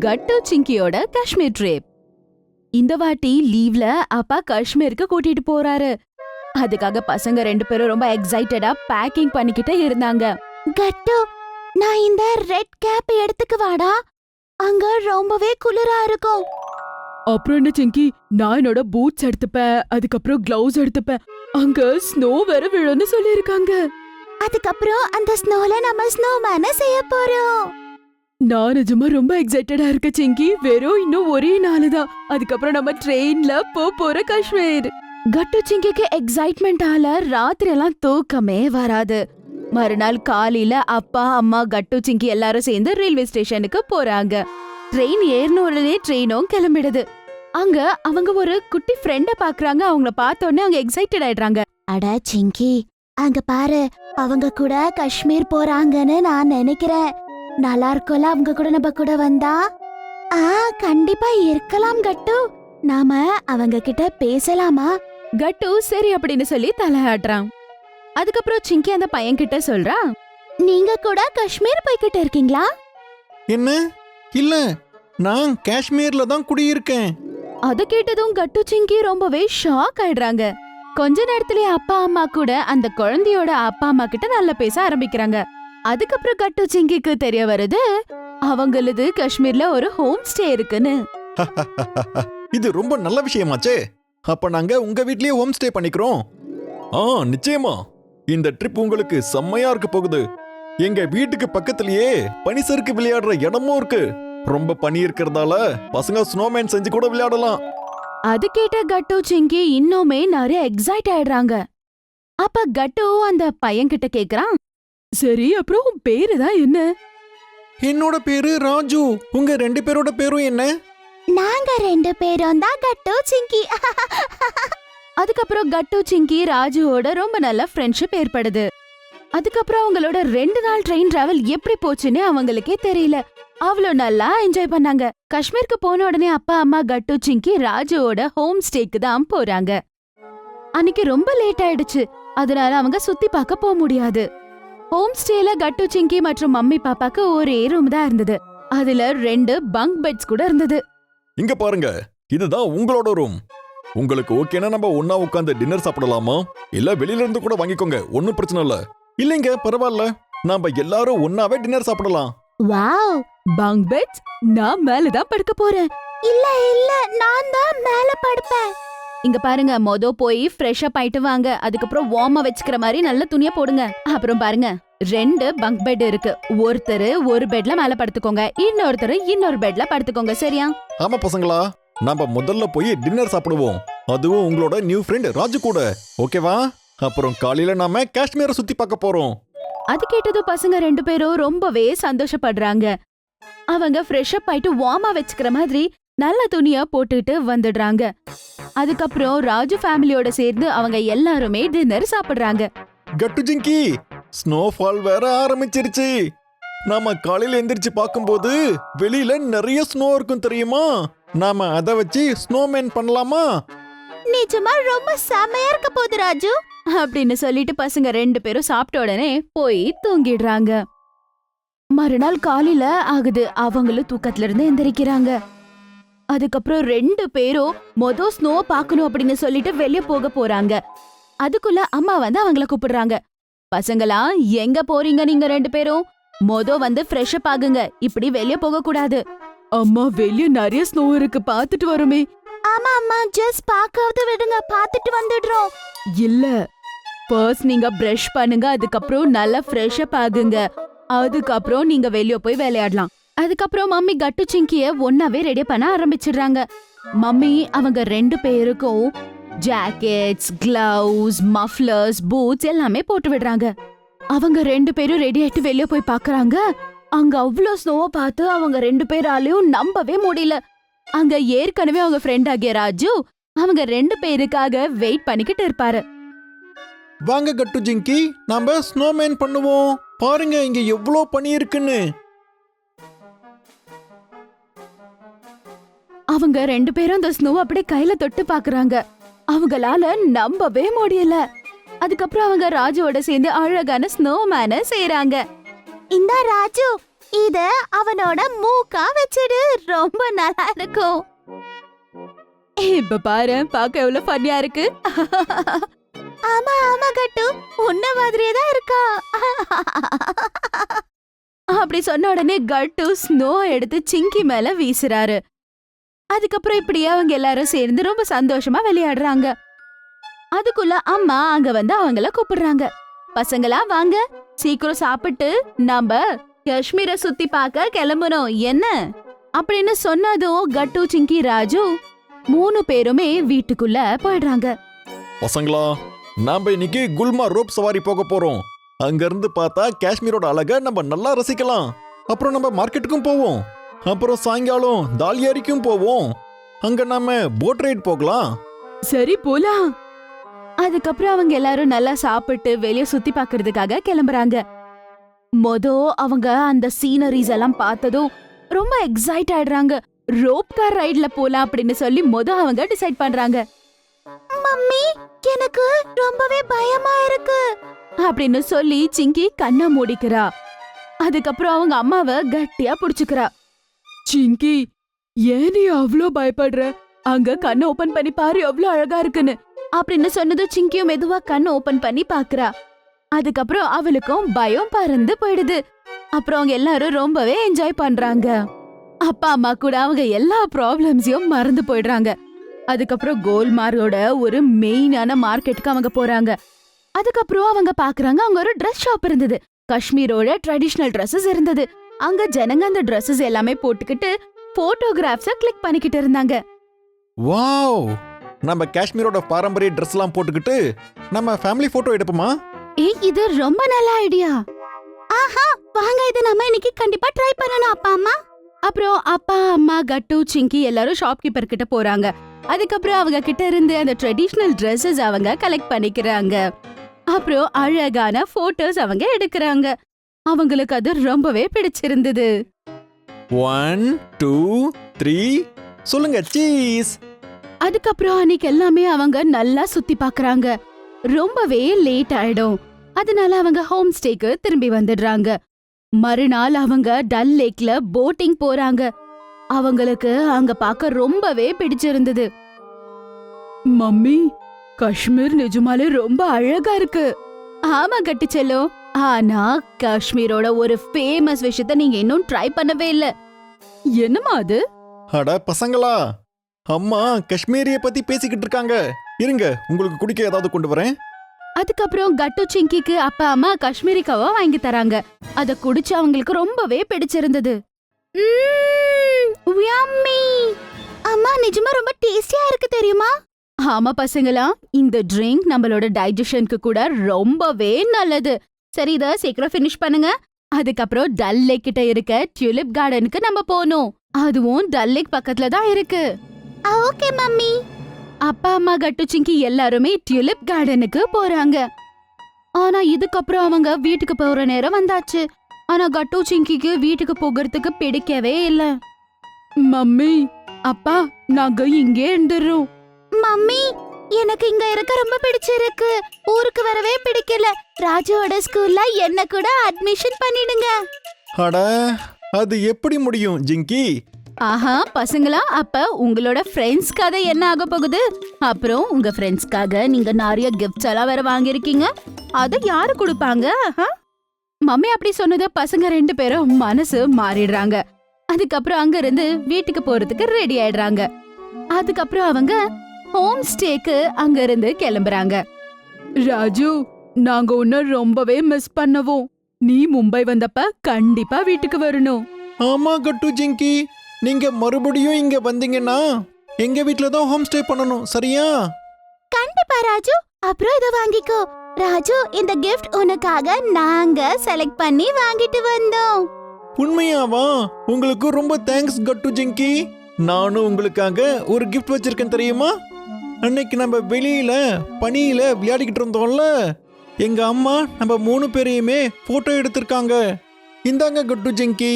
கட்டு சிங்கியோட Kashmir trip. இந்த வாட்டி லீவ்ல அப்பா காஷ்மீருக்கு கூட்டிட்டு போறாரு. அதுக்காக பசங்க 2 பேரும் ரொம்ப எக்ஸைட்டடா பேக்கிங் பண்ணிக்கிட்டே இருந்தாங்க. கட்டு, நான் இந்த ரெட் கேப் எடுத்துக்குவாடா, அங்க ரொம்பவே குளிரா இருக்கும். அப்புறம் என்ன சிங்கி, நான் என்னோட பூட்ஸ் எடுத்துப்பேன், அதுக்கப்புறம் கிளவுஸ் எடுத்துப்பேன். அங்க ஸ்னோ வேற விழுன்னு சொல்லிருக்காங்க. அதுக்கப்புறம் அந்த ஸ்னோல நம்ம ஸ்னோமேன செய்ய போறோம். நான் நிஜமா ரொம்ப எக்ஸைட்டடா இருக்க சிங்கி. வெறும் இன்னும் ஒரே நாள் தான், அதுக்கப்புறம் நம்ம ட்ரெயின்ல போற காஷ்மீர். கட்டு சிங்கிக்கு எக்ஸைட்மெண்டால ராத்திரி எல்லாம் தூக்கமே வராது. மறுநாள் காலையில அப்பா அம்மா கட்டு சிங்கி எல்லாரும் சேர்ந்து ரயில்வே ஸ்டேஷனுக்கு போறாங்க. ட்ரெயின் ஏறின உடனே ட்ரெயினும் கிளம்பிடுது. அங்க அவங்க ஒரு குட்டி ஃப்ரெண்ட பாக்குறாங்க. அவங்கள பார்த்த உடனே அவங்க எக்ஸைட்டட் ஆயிடுறாங்க. அட சிங்கி, அங்க பாரு, அவங்க கூட காஷ்மீர் போறாங்கன்னு நான் நினைக்கிறேன். நல்லா இருக்கும்ல அவங்க கூட நம்ம கூட வந்தா? கண்டிப்பா இருக்கலாம் கட்டு. நாம அவங்க கிட்ட பேசலாமா? கட்டு சரி அப்படின்னு சொல்லி தலையாட்டுறான். அதுக்கப்புறம் சிங்கி அந்த பையன் கிட்ட சொல்றா, நீங்க கூட காஷ்மீர் போய்கிட்டு இருக்கீங்களா? என்ன? இல்ல, நான் காஷ்மீர்ல தான் குடியிருக்கேன். அத கேட்டதும் கட்டு சிங்கி ரொம்பவே ஷாக் ஆயிடுறாங்க. கொஞ்ச நேரத்திலே அப்பா அம்மா கூட அந்த குழந்தையோட அப்பா அம்மா கிட்ட நல்லா பேச ஆரம்பிக்கிறாங்க. அதுக்கப்புறம் கட்டு சிங்கிக்கு தெரிய வருது, அவங்களது காஷ்மீர்ல ஒரு ஹோம் ஸ்டே இருக்குன்னு. இது ரொம்ப நல்ல விஷயமாச்சே. அப்ப நாங்க உங்க வீட்லயே ஹோம் ஸ்டே பண்ணிக்கிறோம். நிச்சயமா இந்த ட்ரிப் உங்களுக்கு செம்மையா இருக்க போகுது. எங்க வீட்டுக்கு பக்கத்திலேயே பனிசறுக்கு விளையாடுற இடமும் இருக்கு. ரொம்ப பனி இருக்கிறதால பசங்க ஸ்னோமேன் செஞ்சு கூட விளையாடலாம். அது கேட்ட கட்டு சிங்கி இன்னுமே நிறைய எக்ஸைட் ஆயிடுறாங்க. அப்ப கட்டு அந்த பையன் கிட்ட கேக்குறான், சரி, அப்புறம் உன் பேரு தான் என்ன? என்னோட பேரு ராஜு. உங்க 2 பேரோட பேரும் என்ன? நாங்க 2 பேரும் தான் கட்டு சிங்கி. அதுக்கப்புறம் கட்டு சிங்கி ராஜுவோட ரொம்ப நல்ல ஃப்ரெண்ட்ஷிப் ஏற்படுது. அதுக்கப்புறம் அவங்களோட 2 நாள் ட்ரெயின் டிராவல் எப்படி போச்சுன்னு அவங்களுக்கே தெரியல. அவ்வளோ நல்லா என்ஜாய் பண்ணாங்க. காஷ்மீருக்கு போன உடனே அப்பா அம்மா கட்டு சிங்கி ராஜுவோட ஹோம் ஸ்டேக்கு தான் போறாங்க. அன்னைக்கு ரொம்ப லேட் ஆயிடுச்சு, அதனால அவங்க சுத்தி பார்க்க போக முடியாது. ஹோம் ஸ்டேல கட்டு சிங்கி மற்றும் மம்மி பாப்பாக்கு ஒரே ரூம் தான் இருந்தது. அதுல 2 பங்க் பெட்ஸ் கூட இருந்தது. இங்க பாருங்க, இதுதான் உங்களோட ரூம். உங்களுக்கு ஓகேனா நம்ம ஒன்னா உட்காந்து டின்னர் சாப்பிடலாமா? இல்ல வெளியில இருந்து கூட வாங்கிக்கோங்க, ஒன்னும் பிரச்சனை இல்ல. இல்லைங்க, பரவாயில்ல, நாம எல்லாரும் ஒன்னாவே டின்னர் சாப்பிடலாம். Wow, bunk pets? நான் மேல தான் படுக்க போறேன். இல்ல இல்ல, நான் தான் மேல படுப்பேன். இங்க பாருங்க, போய் ஃப்ரெஷ் அப் ஆயிட்டு வாங்க. அதுக்கப்புறம் வார்மா வச்சுக்கிற மாதிரி நல்ல துணிய போடுங்க. அப்புறம் பாருங்க, 2 பங்க் பெட் இருக்கு. ஒருத்தர் ஒரு பெட்ல மேல படுத்துக்கோங்க, இன்னொருத்தர் இன்னொரு பெட்ல படுத்துக்கோங்க, சரியா? ஆமா பசங்களா, நாம முதல்ல போய் டின்னர் சாப்பிடுவோம். அதுவும் உங்களோட நியூ ஃப்ரெண்ட் ராஜு கூட, ஓகேவா? அப்புறம் காலையில நாம காஷ்மீரை சுத்தி பார்க்க போறோம். அது கேட்டதும் பசங்க 2 பேரும் ரொம்பவே சந்தோஷப்படுறாங்க. அவங்க ஃப்ரெஷ் அப் ஆயிட்டு வார்மா வச்சுக்கிற மாதிரி நல்ல துணியா போட்டுட்டு வந்துடுறாங்க. அதுக்கப்புறம் ராஜு ஃபேமிலியோட சேர்ந்து அவங்க எல்லாருமே டின்னர் சாப்பிடுறாங்க. கட்டு ஜிங்கி, ஸ்னோஃபால் வேற ஆரம்பிச்சிருச்சு. நாம காலையில எந்திரிச்சு பார்க்கும்போது வெளியில நிறைய ஸ்னோ இருக்கும் தெரியுமா? நாம அதை வச்சு ஸ்னோமேன் பண்ணலாமா? நிஜமா ரொம்ப செமையா இருக்க போகுது ராஜு அப்படின்னு சொல்லிட்டு பசங்க 2 பேரும் சாப்பிட்ட உடனே போய் தூங்கிடுறாங்க. மறுநாள் காலையில ஆகுது, அவங்களும் தூக்கத்துல இருந்து எந்திரிக்கிறாங்க. அதுக்கப்புறம் 2 பேரும் ஸ்னோ பாக்கணும் அப்படின்னு சொல்லிட்டு வெளிய போக போறாங்க. அதுக்குள்ள அம்மா வந்து அவங்கள கூப்பிடுறாங்க. பசங்களா, எங்க போறீங்க நீங்க 2 பேரும்? வந்து ஃப்ரெஷ் அப் ஆகுங்க, இப்படி வெளிய போக கூடாது. அம்மா, வெளிய நிறைய ஸ்னோ இருக்கு, பாத்துட்டு வரோமே. ஆமா அம்மா, ஜஸ்ட் பாக்காவது விடுங்க, பாத்துட்டு வந்துடுறோம். இல்ல, ஃபர்ஸ்ட் நீங்க பிரஷ் பண்ணுங்க, அதுக்கப்புறம் நல்லா ஃப்ரெஷ் அப் ஆகுங்க, அதுக்கப்புறம் நீங்க வெளிய போய் விளையாடலாம். அதுக்கப்புறம் மம்மி கட்டு சிங்கிய ஒன்னாவே ரெடி பண்ண ஆரம்பிச்சிடுறாங்க. மம்மி அவங்க 2 பேருக்கும் ஜாக்கெட்ஸ், கிளவுஸ், மஃப்லர்ஸ், பூட்ஸ் எல்லாமே போட்டு விடுறாங்க. அவங்க 2 பேரும் ரெடி ஆயிட்டு வெளிய போய் பாக்குறாங்க. அங்க அவ்வளோ ஸ்னோவை பார்த்து அவங்க 2 பேராலையும் நம்பவே முடியல. அங்க ஏற்கனவே அவங்க ஃப்ரெண்ட் ஆகிய ராஜு அவங்க 2 பேருக்காக வெயிட் பண்ணிக்கிட்டு இருப்பாரு. வாங்க கட்டு ஜிங்கி, நாம ஸ்னோமேன் பண்ணுவோம். பாருங்க இங்க எவ்வளோ பனி இருக்குன்னு. அவங்க 2 பேரும் அந்த ஸ்னோ அப்படியே கையில தொட்டு பாக்குறாங்க. அவங்களால நம்பவே முடியல. அதுக்கப்புறம் அவங்க ராஜுவோட சேர்ந்து அழகான ஸ்னோமேனை செய்யறாங்க. இந்த ராஜு, இத அவனோட மூக்கா வச்சிடு, ரொம்ப நல்லா இருக்கும். இப்ப பாரு, பார்க்க எவ்வளவு ஃபன்னியா இருக்கு. ஆமா ஆமா கட்டு, உன்ன மாதிரியே தான் இருக்கா. அப்படி சொன்ன உடனே கட்டு ஸ்னோ எடுத்து சிங்கி மேல வீசுறாரு. அதுக்கப்புறம் இப்படியே அவங்க எல்லாரும் சேர்ந்து ரொம்ப சந்தோஷமா விளையாடுறாங்க. அதுக்குள்ள அம்மா அங்க வந்து அவங்கள கூப்பிடுறாங்க. பசங்களா வாங்க, சீக்கிரம் சாப்பிட்டு நாம காஷ்மீரை சுத்தி பார்க்க கிளம்பணும் என்ன அப்படின்னு சொன்னதும் கட்டு, சிங்கி, ராஜு 3 பேருமே வீட்டுக்குள்ள போயிடுறாங்க. பசங்களா, நாம இன்னைக்கு குல்மா ரோப் சவாரி போக போறோம். அங்க இருந்து பார்த்தா காஷ்மீரோட அழக நம்ம நல்லா ரசிக்கலாம். அப்புறம் நம்ம மார்க்கெட்டுக்கும் போவோம். அப்புறம் சாயங்காலம் தாலியாரிக்கும் போவோம். அங்க நாம போட் ரைட் போகலாம். சரி போலாம். அதுக்கப்புறம் அவங்க எல்லாரும் நல்லா சாப்பிட்டு வெளிய சுத்தி பார்க்கிறதுக்காக கிளம்புறாங்க. அவங்க அந்த சீனரிஸ் எல்லாம் பார்த்ததும் ரொம்ப எக்ஸைட் ஆயிடுறாங்க. ரோப் கார் ரைட்ல போலாம் அப்படின்னு சொல்லி அவங்க டிசைட் பண்றாங்க. மம்மி, எனக்கு ரொம்பவே பயமா இருக்கு அப்படின்னு சொல்லி சிங்கி கண்ணை மூடிக்கிறா. அதுக்கப்புறம் அவங்க அம்மாவை கட்டியா புடிச்சுக்கிறா. சிங்கி, ஏன் நீ அவ்ளோ பயப்படுற? அங்க கண்ணை ஓபன் பண்ணி பாரு, எவ்வளவு அழகா இருக்குன்னு அப்படின்னு சொன்னது சிங்கியும் மெதுவா கண்ணை ஓபன் பண்ணி பாக்குறா. அதுக்கப்புறம் அவளுக்கும் பயம் பறந்து போயிடுது. அப்புறம் அவங்க எல்லாரும் ரொம்பவே என்ஜாய் பண்றாங்க. அப்பா அம்மா கூட அவங்க எல்லா ப்ராப்ளம்ஸையும் மறந்து போயிடுறாங்க. அதுக்கப்புறம் கோல்மார்கோட ஒரு மெயினான மார்க்கெட்டுக்கு அவங்க போறாங்க. அதுக்கப்புறம் அவங்க பாக்குறாங்க, அங்க ஒரு ட்ரெஸ் ஷாப் இருந்தது. காஷ்மீரோட ட்ரெடிஷனல் ட்ரெஸ்ஸஸ் இருந்தது. அங்க ஜனங்க அந்த ட்ரெஸ்ஸஸ் எல்லாமே போட்டுக்கிட்டு போட்டோகிராஃப்ஸ கிளிக் பண்ணிக்கிட்டு இருந்தாங்க. வாவ், நம்ம காஷ்மீரோட பாரம்பரிய ட்ரெஸ் எல்லாம் போட்டுக்கிட்டு நம்ம ஃபேமிலி போட்டோ எடுப்போமா? இது ரொம்ப நல்ல ஐடியா. ஆஹா, வாங்க, இத நாம இன்னைக்கு கண்டிப்பா ட்ரை பண்ணனும் அப்பா அம்மா. அப்புறம் அப்பா அம்மா, கட்டு, சிங்கி எல்லாரும் ஷாப்கீப்பர் கிட்ட போறாங்க. அதுக்கப்புறம் அவங்க கிட்ட இருந்து அந்த ட்ரெடிஷனல் ட்ரெஸ்ஸஸ் அவங்க கலெக்ட் பண்ணிக்கிறாங்க. அப்புறம் அழகான போட்டோஸ் அவங்க எடுக்கிறாங்க. அவங்களுக்கு அது ரொம்பவே பிடிச்சிருந்தது. 1 2 3 சொல்லுங்க, சீஸ். அதுக்கப்புறம் அன்னைக்கு எல்லாமே அவங்க நல்லா சுத்தி பாக்குறாங்க. ரொம்பவே லேட் ஆயிடும். அதனால அவங்க ஹோம் ஸ்டேக்கு திரும்பி வந்துடுறாங்க. மறுநாள் அவங்க டல் லேக்ல போட்டிங் போறாங்க. அவங்களுக்கு அங்க பார்க்க ரொம்பவே பிடிச்சிருந்தது. மம்மி, காஷ்மீர் நிஜமாலே ரொம்ப அழகா இருக்கு. ஆமா கட்டி செல்லும். ஆனா காஷ்மீரோட ஒரு ஃபேமஸ் விஷயத்த நீங்க இன்னும் ட்ரை பண்ணவே இல்ல. என்னமா அது? அட பசங்களா, அம்மா காஷ்மீரிய பத்தி பேசிக்கிட்டு இருக்காங்க. இருங்க, உங்களுக்கு குடிக்க ஏதாவது கொண்டு வரேன். அதுக்கப்புறம் கட்டு, சிங்கிக்கு அப்பா அம்மா காஷ்மீரி கவா வாங்கி தராங்க. அத குடிச்சு அவங்களுக்கு ரொம்பவே பிடிச்சிருந்தது. அம்மா, நிஜமா ரொம்ப டேஸ்டியா இருக்கு தெரியுமா? ஆமா பசங்களா, இந்த ட்ரிங்க் நம்மளோட டைஜஷனுக்கு கூட ரொம்பவே நல்லது. சரி, இத சீக்கிரம் ஃபினிஷ் பண்ணுங்க. அதுக்கப்புறம் டல் லேக் கிட்ட இருக்க டியூலிப் கார்டனுக்கு நம்ம போகணும். அதுவும் டல் லேக் பக்கத்துல தான் இருக்கு. Okay mummy. அப்பா அம்மா, கட்டு, சிங்கி எல்லாருமே டியூலிப் கார்டனுக்கு போறாங்க. ஆனா இதுக்கப்புறம் அவங்க வீட்டுக்கு போற நேரம் வந்தாச்சு. ஆனா கட்டு, சிங்கிக்கு வீட்டுக்கு போகிறதுக்கு பிடிக்கவே இல்ல. மம்மி, அப்பா, நாங்க இங்கே இருந்துறோம். மம்மி, எனக்கு இங்க இருக்க ரொம்ப பிடிச்சிருக்கு. ஊருக்கு வரவே பிடிக்கல. ராஜுவோட ஸ்கூல்ல என்ன கூட அட்மிஷன் பண்ணிடுங்க. அட, அது எப்படி முடியும் ஜிங்கி? ஆஹா பசங்களா, அப்ப உங்களோட ஃப்ரெண்ட்ஸ் கதை என்ன ஆக போகுது? அப்புறம் உங்க ஃப்ரெண்ட்ஸ்க்காக நீங்க நிறைய கிஃப்ட்ஸ் எல்லாம் வேற வாங்கிருக்கீங்க. அத யாரு கொடுப்பாங்க? மம்மி அப்படி சொன்னத பசங்க 2 பேரும் மனசு மாறிடுறாங்க. அதுக்கப்புறம் அங்க இருந்து வீட்டுக்கு போறதுக்கு ரெடி ஆயிடுறாங்க. அதுக்கப்புறம் அவங்க ஹோம் ஸ்டேக்கு அங்க இருந்து கிளம்புறாங்க. ராஜு, நாங்க உன்ன ரொம்பவே மிஸ் பண்ணுவோம். நீ மும்பை வந்தப்ப கண்டிப்பா வீட்டுக்கு வரணும். ஆமா கட்டு, ஜிங்கி, நீங்க மறுபடியும் இங்க வந்தீங்கன்னா எங்க வீட்ல தான் ஹோம் ஸ்டே பண்ணணும், சரியா? கண்டிப்பா ராஜு. அப்புறம் இத வாங்கிக்கோ. ராஜு, இந்த gift உனக்காக நாங்க செலக்ட் பண்ணி வாங்கிட்டு வந்தோம். உண்மையாவா? உங்களுக்கு ரொம்ப தேங்க்ஸ் கட்டு, ஜிங்கி. நானும் உங்களுக்காக ஒரு கிஃப்ட் வச்சிருக்கேன் தெரியுமா? அன்னைக்கு நம்ம வெளியில பனியில விளையாடிக்கிட்டு இருந்தோம்ல, எங்க அம்மா நம்ம 3 பேரையுமே போட்டோ எடுத்திருக்காங்க. இந்தாங்க கட்டு, ஜிங்கி.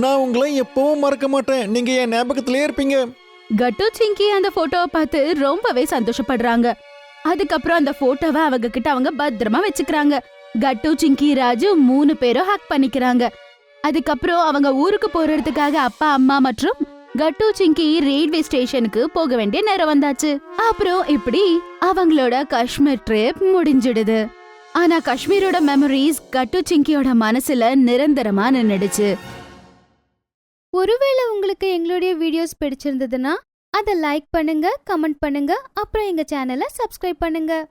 நான் உங்களை எப்பவும் மறக்க மாட்டேன். நீங்க என் ஞாபகத்திலே இருப்பீங்க. கட்டு, சிங்கி அந்த போட்டோவை பார்த்து ரொம்பவே சந்தோஷப்படுறாங்க. அதுக்கப்புறம் அந்த போட்டோவை அவங்க கிட்ட அவங்க பத்திரமா வச்சுக்கிறாங்க. கட்டு, சிங்கி, ராஜு 3 பேரும் ஹக் பண்ணிக்கிறாங்க. அதுக்கப்புறம் அவங்க ஊருக்கு போறதுக்காக அப்பா அம்மா மற்றும் கட்டு சிங்கி ரயில்வே ஸ்டேஷனுக்கு போக வேண்டிய நேரம் வந்தாச்சு. அப்புறம் இப்படி அவங்களோட காஷ்மீர் ட்ரிப் முடிஞ்சிடுது. ஆனா காஷ்மீரோட மெமரிஸ் கட்டு சிங்கியோட மனசுல நிரந்தரமா நின்னுடுச்சு. ஒருவேளை உங்களுக்கு எங்களுடைய வீடியோஸ் பிடிச்சிருந்ததுன்னா அதை லைக் பண்ணுங்க, கமெண்ட் பண்ணுங்க, அப்புறம் எங்க சேனலை சப்ஸ்கிரைப் பண்ணுங்க.